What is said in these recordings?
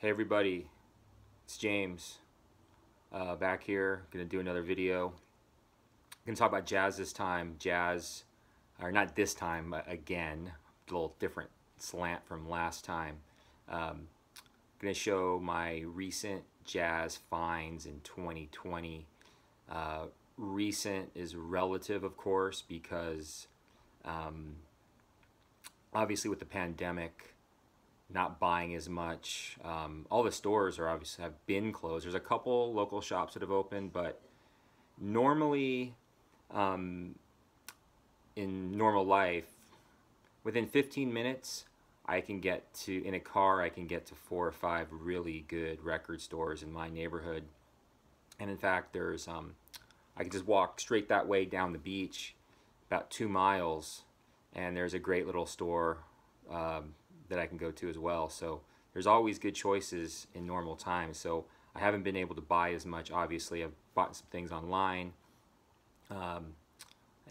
Hey everybody, it's James back here. Gonna do another video. Gonna talk about jazz this time. Jazz, or not this time, but again, a little different slant from last time. Um, gonna show my recent jazz finds in 2020. Recent is relative, of course, because um, obviously with the pandemic, not buying as much. All the stores are obviously have been closed. There's a couple local shops that have opened, but normally um, in normal life, within 15 minutes, I can get to, in a car, I can get to 4 or 5 really good record stores in my neighborhood. And in fact, I can just walk straight that way down the beach, about 2 miles, and there's a great little store that I can go to as well. So there's always good choices in normal times. So I haven't been able to buy as much. Obviously, I've bought some things online, and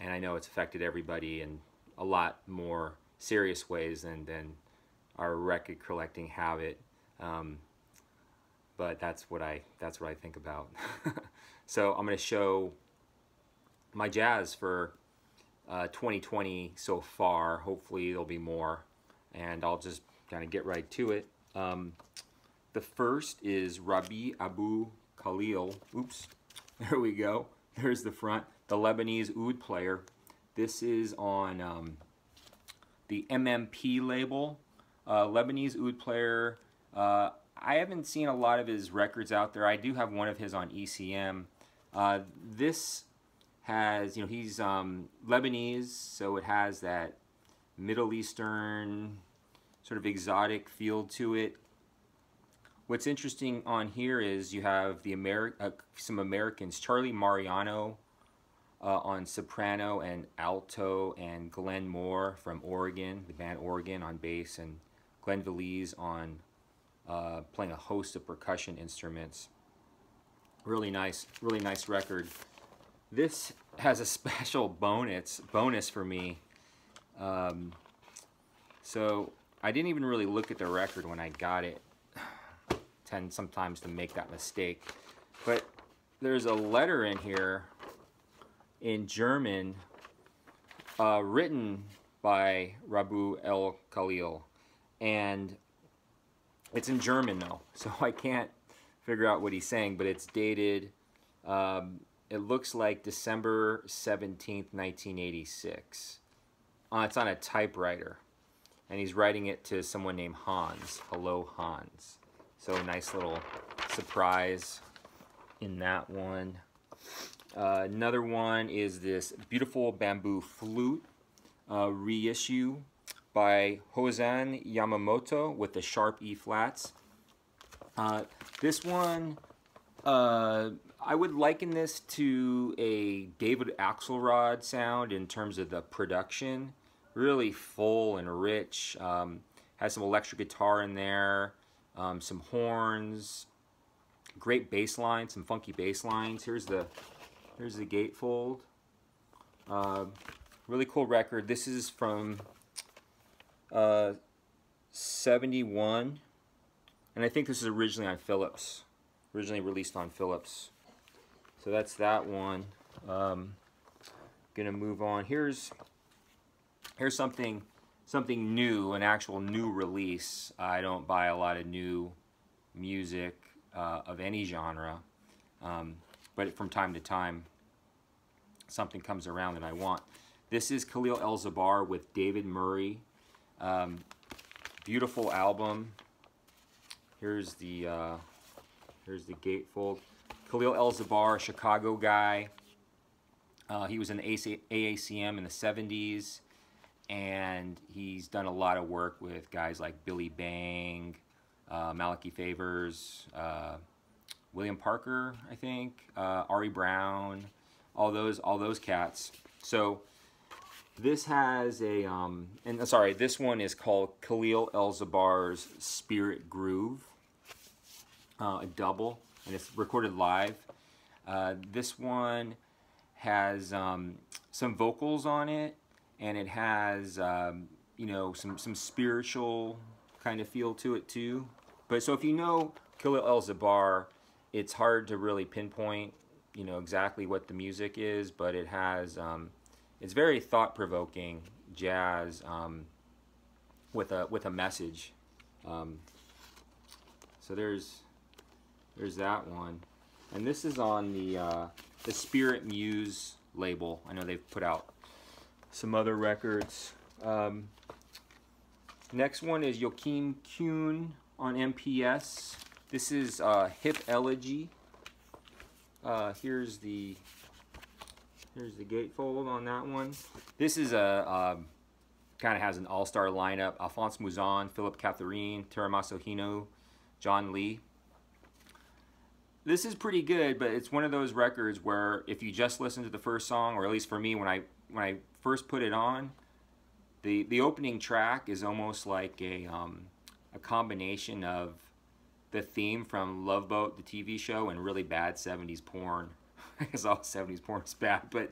I know it's affected everybody in a lot more serious ways than our record collecting habit. But that's what I think about. So I'm going to show my jazz for 2020 so far. Hopefully there'll be more, and I'll just kind of get right to it. The first is Rabi Abu Khalil. Oops, there we go. There's the front. The Lebanese oud player. This is on the MMP label. Lebanese oud player. I haven't seen a lot of his records out there. I do have one of his on ECM. This has, he's Lebanese, so it has that Middle Eastern sort of exotic feel to it. What's interesting on here is you have the some Americans, Charlie Mariano on soprano and alto, and Glenn Moore from Oregon, the band Oregon, on bass, and Glenn Velez on playing a host of percussion instruments. Really nice record. This has a special bonus for me. So I didn't even really look at the record when I got it. I tend sometimes to make that mistake. But there's a letter in here in German written by Rabu El Khalil. And it's in German though, so I can't figure out what he's saying, but it's dated, it looks like December 17th, 1986. It's on a typewriter, and he's writing it to someone named Hans. Hello, Hans. So nice little surprise in that one. Another one is this beautiful bamboo flute reissue by Hosen Yamamoto with the sharp E flats. This one, I would liken this to a David Axelrod sound in terms of the production. Really full and rich. Has some electric guitar in there, some horns, great bass lines, some funky bass lines. Here's the gatefold. Really cool record. This is from 71, and I think this is originally on Philips, originally released on Philips. So that's that one. Gonna move on. Here's something new, an actual new release. I don't buy a lot of new music of any genre, but from time to time something comes around that I want. This is Khalil El-Zabar with David Murray. Beautiful album. Here's the gatefold. Khalil El-Zabar, a Chicago guy. He was in the AACM in the 70s, and he's done a lot of work with guys like Billy Bang, Malachi Favors, William Parker, I think, Ari Brown, all those cats. So this has a, this one is called Khalil El-Zabar's Spirit Groove, a double, and it's recorded live. This one has some vocals on it, and it has some spiritual kind of feel to it too. But so if you know Khalil El-Zabbar, it's hard to really pinpoint, you know, exactly what the music is, but it has, it's very thought-provoking jazz with a message. Um, so there's that one, and this is on the Spirit Muse label. I know they've put out some other records. Next one is Joachim Kuhn on MPS. This is Hip Elegy. Here's the gatefold on that one. This is a kind of has an all-star lineup: Alphonse Mouzon, Philippe Catherine, Teru Masahino, John Lee. This is pretty good, but it's one of those records where if you just listen to the first song, or at least for me, when I first put it on, the opening track is almost like a combination of the theme from Love Boat, the TV show, and really bad 70s porn. I guess all 70s porn is bad, but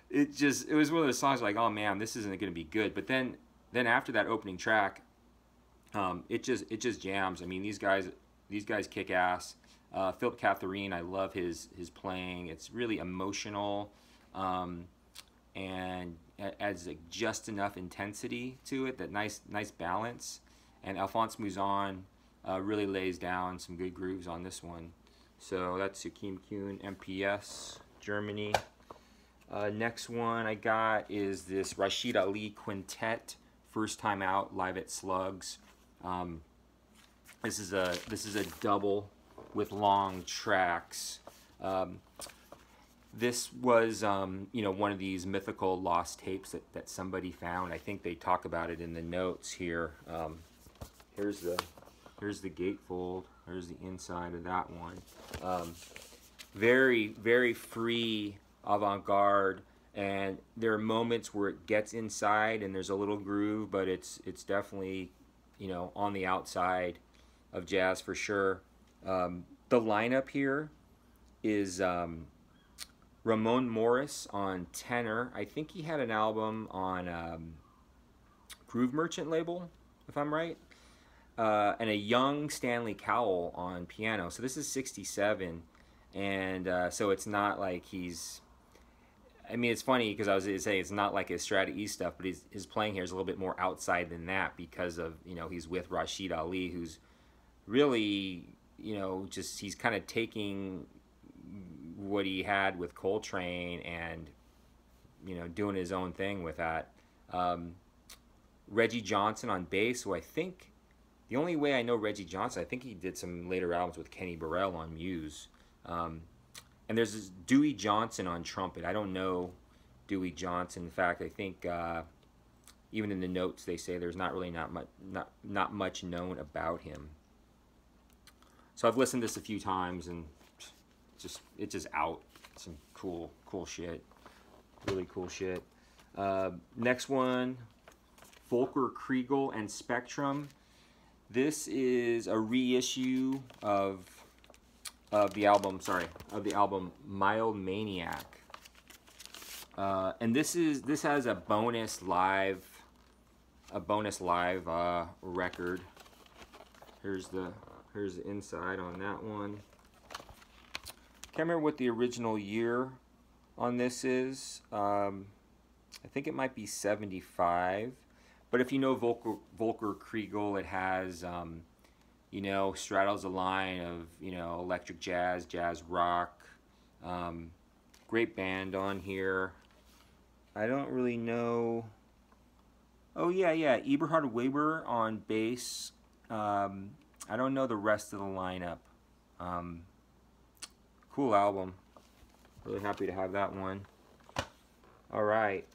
it was one of those songs like, oh man, this isn't going to be good. But then after that opening track, it just jams. I mean, these guys kick ass. Philip Catherine, I love his playing. It's really emotional, and adds like just enough intensity to it, that nice balance. And Alphonse Mouzon really lays down some good grooves on this one. So that's Joachim Kuhn, MPS, Germany. Next one I got is this Rashid Ali Quintet, first time out, live at Slugs. This is a double with long tracks. This was you know, one of these mythical lost tapes that somebody found. I think they talk about it in the notes here. Here's the gatefold. Here's the inside of that one. Very, very free, avant-garde, and there are moments where it gets inside and there's a little groove, but it's definitely, you know, on the outside of jazz for sure. The lineup here is Ramon Morris on tenor. I think he had an album on Groove Merchant label, if I'm right. And a young Stanley Cowell on piano. So this is 67, and so it's not like he's, I mean, it's funny because I was going to say it's not like his Strata East stuff, but his playing here is a little bit more outside than that because of, you know, he's with Rashid Ali, who's really, you know, just, he's kind of taking what he had with Coltrane and, you know, doing his own thing with that. Reggie Johnson on bass, who I think, the only way I know Reggie Johnson, I think he did some later albums with Kenny Burrell on Muse. And there's this Dewey Johnson on trumpet. I don't know Dewey Johnson. In fact, I think even in the notes they say there's not really not much known about him. So I've listened to this a few times, and it's just out. Some cool shit. Really cool shit. Next one, Volker Kriegel and Spectrum. This is a reissue of the album Mild Maniac, and this has a bonus live record. Here's the inside on that one. Can't remember what the original year on this is. I think it might be 75. But if you know Volker Kriegel, it has, you know, straddles a line of, you know, electric jazz, jazz rock. Great band on here. I don't really know. Oh, yeah. Eberhard Weber on bass. I don't know the rest of the lineup. Cool album. Really happy to have that one. All right.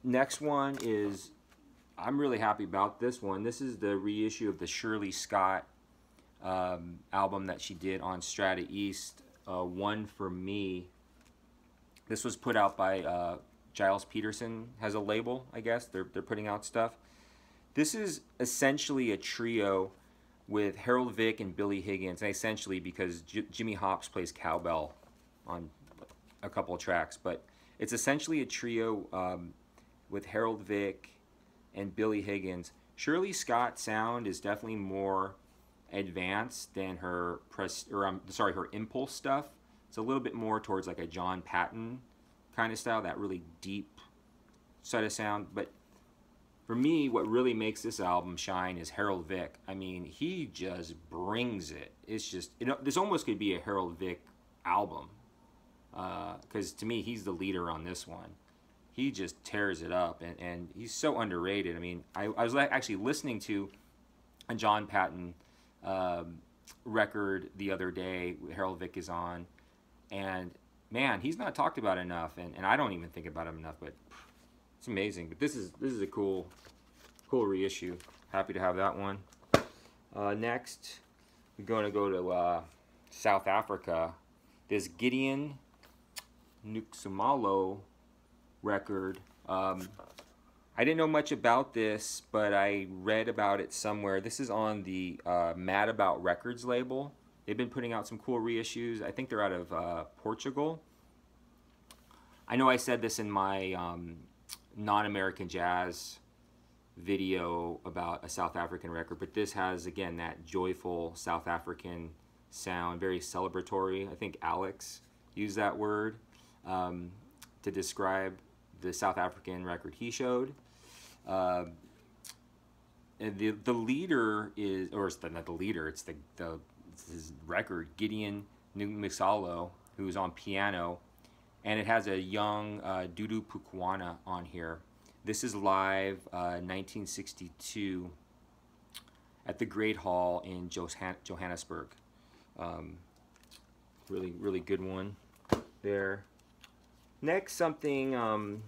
Next one is, I'm really happy about this one. This is the reissue of the Shirley Scott album that she did on Strata East, One for Me. This was put out by Giles Peterson, has a label, I guess. They're putting out stuff. This is essentially a trio with Harold Vick and Billy Higgins, and essentially because Jimmy Hops plays cowbell on a couple of tracks, but it's essentially a trio with Harold Vick and Billy Higgins. Shirley Scott's sound is definitely more advanced than her her Impulse stuff. It's a little bit more towards like a John Patton kind of style, that really deep set of sound. But for me, what really makes this album shine is Harold Vick. I mean, he just brings it. It's just, this almost could be a Harold Vick album, because to me, he's the leader on this one. He just tears it up, and he's so underrated. I mean, I was actually listening to a John Patton record the other day. Harold Vick is on, and man, he's not talked about enough, and I don't even think about him enough, but it's amazing. But this is a cool reissue. Happy to have that one. Next, we're going to go to South Africa. This Gideon Nxumalo record. I didn't know much about this, but I read about it somewhere. This is on the Mad About Records label. They've been putting out some cool reissues. I think they're out of Portugal. I know I said this in my non-American jazz video about a South African record, but this has, again, that joyful South African sound, very celebratory. I think Alex used that word to describe the South African record he showed. And the leader is, or it's not the leader, it's his record, Gideon Nxumalo, who's on piano, and it has a young Dudu Pukwana on here. This is live 1962 at the Great Hall in Johannesburg. Really, really good one there. Next, something, you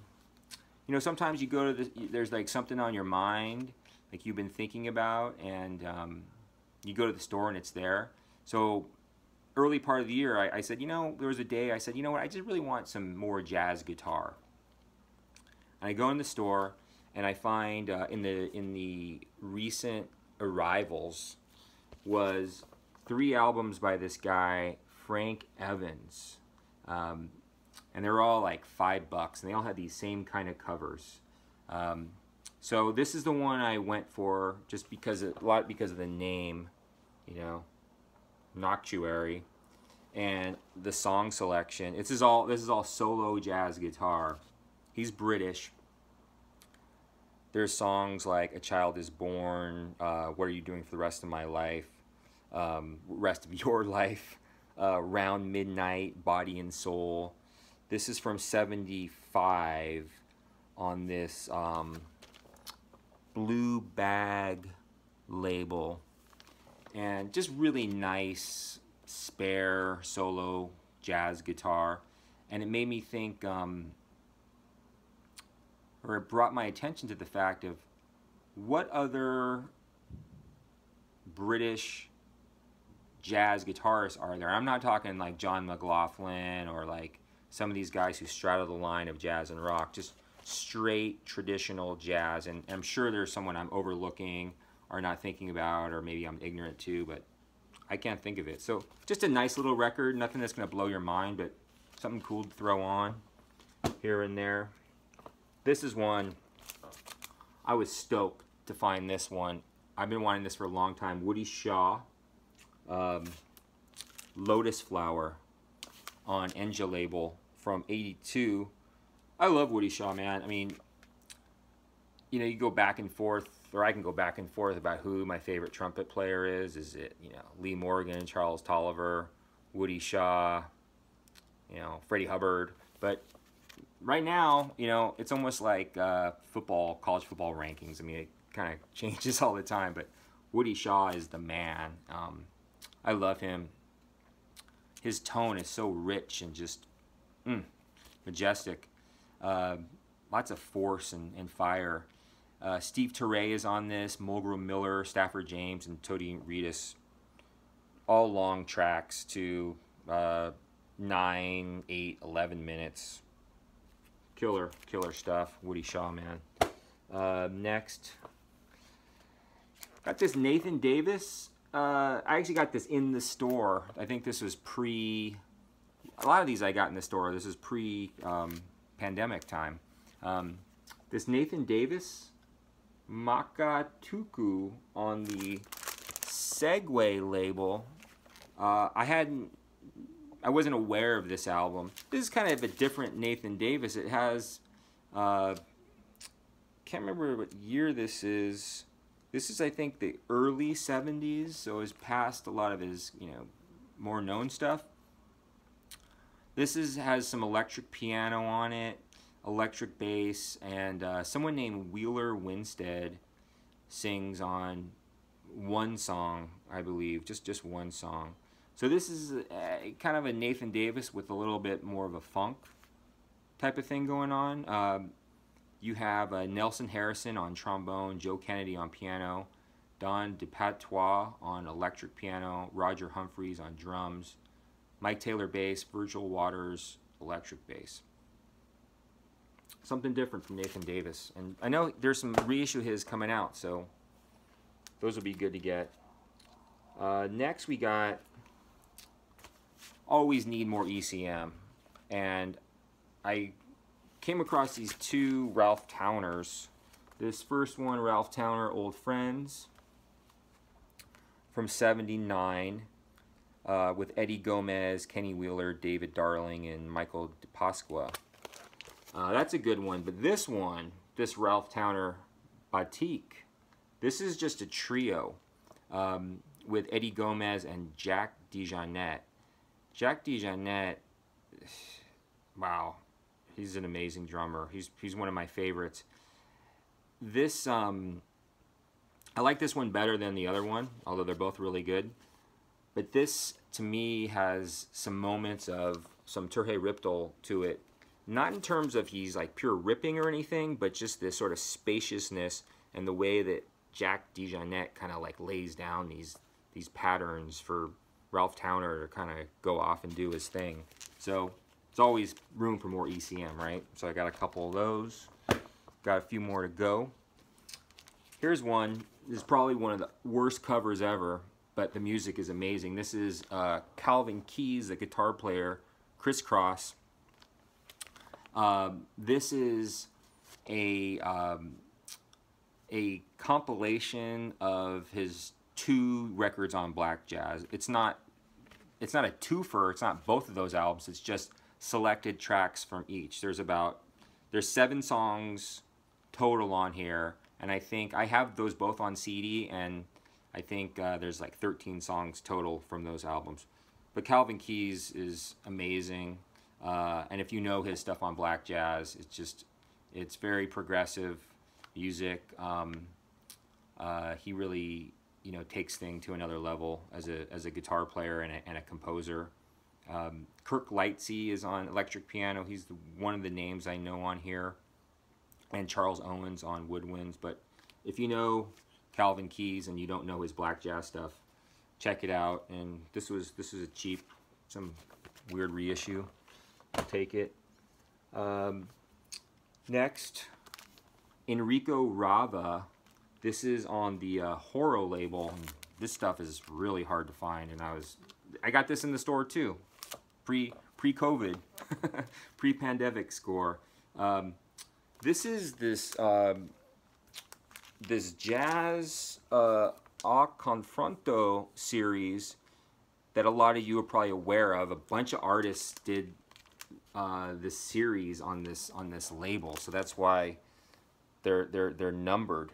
know, sometimes you go to there's like something on your mind, like you've been thinking about, and you go to the store and it's there. So early part of the year, I said, you know, there was a day I said, you know what, I just really want some more jazz guitar. And I go in the store and I find in the recent arrivals was 3 albums by this guy, Frank Evans. And they're all like $5, and they all had these same kind of covers. So this is the one I went for, just because of the name, you know, Noctuary, and the song selection. This is all solo jazz guitar. He's British. There's songs like "A Child Is Born," "What Are You Doing for the Rest of My Life," "Rest of Your Life," "Round Midnight," "Body and Soul." This is from '75 on this Blue Bag label, and just really nice spare solo jazz guitar. And it made me think, or it brought my attention to the fact of what other British jazz guitarists are there. I'm not talking like John McLaughlin or like some of these guys who straddle the line of jazz and rock, just straight traditional jazz. And I'm sure there's someone I'm overlooking or not thinking about, or maybe I'm ignorant to, but I can't think of it. So just a nice little record, nothing that's going to blow your mind, but something cool to throw on here and there. This is one, I was stoked to find this one. I've been wanting this for a long time. Woody Shaw, Lotus Flower on Enja label from '82. I love Woody Shaw, man. I mean, you know, you go back and forth, or I can go back and forth about who my favorite trumpet player is. Is it, you know, Lee Morgan, Charles Tolliver, Woody Shaw, you know, Freddie Hubbard? But right now, you know, it's almost like college football rankings. I mean, it kind of changes all the time, but Woody Shaw is the man. I love him. His tone is so rich and just majestic. Lots of force and fire. Steve Turre is on this, Mulgrew Miller, Stafford James, and Tony Reedus. All long tracks to 9, 8, 11 minutes. Killer stuff. Woody Shaw, man. Next, got this Nathan Davis. I actually got this in the store. I think this was a lot of these I got in the store. This is pre-pandemic time. This Nathan Davis Makatuku on the Segway label, I wasn't aware of this album. This is kind of a different Nathan Davis. It has, can't remember what year this is. This is, I think, the early 70s, so it's past a lot of his, more known stuff. This has some electric piano on it, electric bass, and someone named Wheeler Winstead sings on one song, I believe, just one song. So this is kind of a Nathan Davis with a little bit more of a funk type of thing going on. You have Nelson Harrison on trombone, Joe Kennedy on piano, Don DePatois on electric piano, Roger Humphreys on drums, Mike Taylor bass, Virgil Waters electric bass. Something different from Nathan Davis. And I know there's some reissue his coming out, so those will be good to get. Next we got Always Need More ECM. And I came across these two Ralph Tawners. This first one, Ralph Towner, Old Friends, from '79, with Eddie Gomez, Kenny Wheeler, David Darling, and Michael DePasqua. That's a good one, but this one, this Ralph Towner Batik, this is just a trio with Eddie Gomez and Jack DeJohnette. Jack DeJohnette, wow. He's an amazing drummer. He's one of my favorites. This I like this one better than the other one, although they're both really good. But this, to me, has some moments of some Terje Riptol to it. Not in terms of he's like pure ripping or anything, but just this sort of spaciousness and the way that Jack DeJohnette kind of like lays down these patterns for Ralph Towner to kind of go off and do his thing. So there's always room for more ECM, right? So I got a couple of those. Got a few more to go. Here's one. This is probably one of the worst covers ever, but the music is amazing. This is Calvin Keys, the guitar player, Criss Cross. This is a compilation of his 2 records on Black Jazz. It's not a twofer. It's not both of those albums. It's just selected tracks from each. There's 7 songs total on here, and I think I have those both on CD, and I think there's like 13 songs total from those albums. But Calvin Keys is amazing, and if you know his stuff on Black Jazz, it's very progressive music. He really takes things to another level as a guitar player and a composer. Kirk Lightsey is on electric piano. He's one of the names I know on here, and Charles Owens on woodwinds. But if you know Calvin Keys and you don't know his Black Jazz stuff, check it out. And this was a cheap, some weird reissue. I'll take it. Next, Enrico Rava. This is on the Horo label. This stuff is really hard to find, and I got this in the store too, pre-COVID, pre-pandemic score. This is this jazz a confronto series that a lot of you are probably aware of. A bunch of artists did this series on this label, so that's why they're numbered.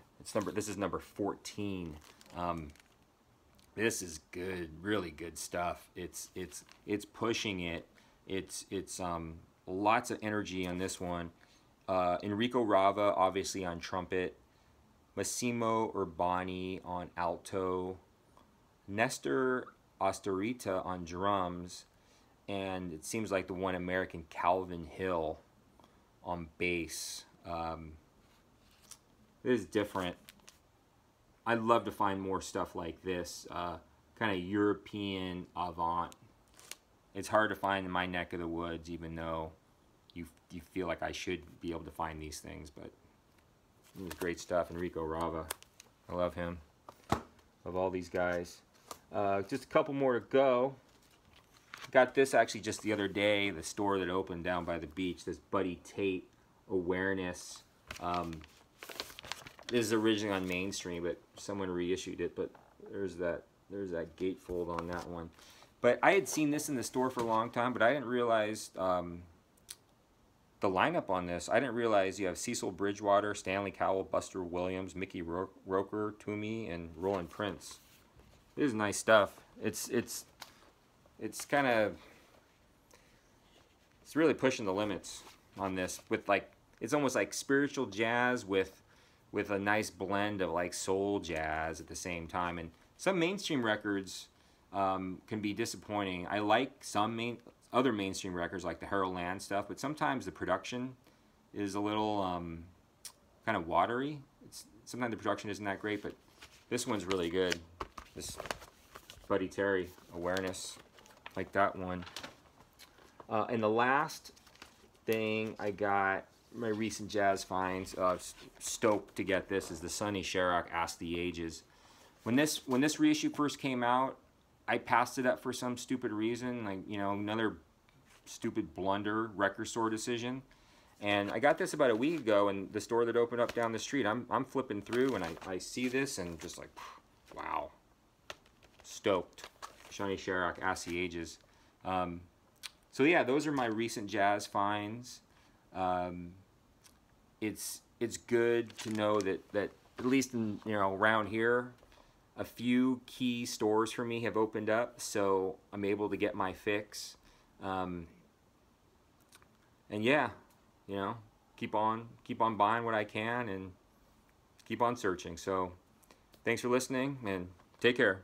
This is number 14. This is good, really good stuff. It's pushing it. It's lots of energy on this one. Enrico Rava obviously on trumpet, Massimo Urbani on alto, Nestor Astorita on drums, and it seems like the one American Calvin Hill on bass. This is different. I'd love to find more stuff like this, kind of European avant. It's hard to find in my neck of the woods, even though you feel like I should be able to find these things. But this is great stuff. Enrico Rava, I love him. Love all these guys. Just a couple more to go. Got this actually just the other day, the store that opened down by the beach. This Buddy Tate Awareness. This is originally on Mainstream, but someone reissued it. But there's that there's that gatefold on that one. But I had seen this in the store for a long time, but I didn't realize the lineup on this. I didn't realize you have Cecil Bridgewater, Stanley Cowell, Buster Williams, Mickey Roker, Toomey, and Roland Prince. This is nice stuff. It's kind of, it's really pushing the limits on this with like, it's almost like spiritual jazz with a nice blend of like soul jazz at the same time. And some mainstream records can be disappointing. I like some other mainstream records like the Harold Land stuff, but sometimes the production is a little kind of watery. Sometimes the production isn't that great, but this one's really good. This Buddy Terry, Awareness, like that one. And the last thing I got, my recent jazz finds, stoked to get this, is the Sonny Sharrock Ask the Ages. When this reissue first came out, I passed it up for some stupid reason, like, you know, another stupid blunder record store decision. And I got this about a week ago in the store that opened up down the street. I'm flipping through and I see this and just like, wow, stoked. Sonny Sharrock Ask the Ages. So yeah, those are my recent jazz finds. It's good to know that at least in, you know, around here, a few key stores for me have opened up, so I'm able to get my fix. And yeah, you know, keep on buying what I can and keep on searching. So thanks for listening and take care.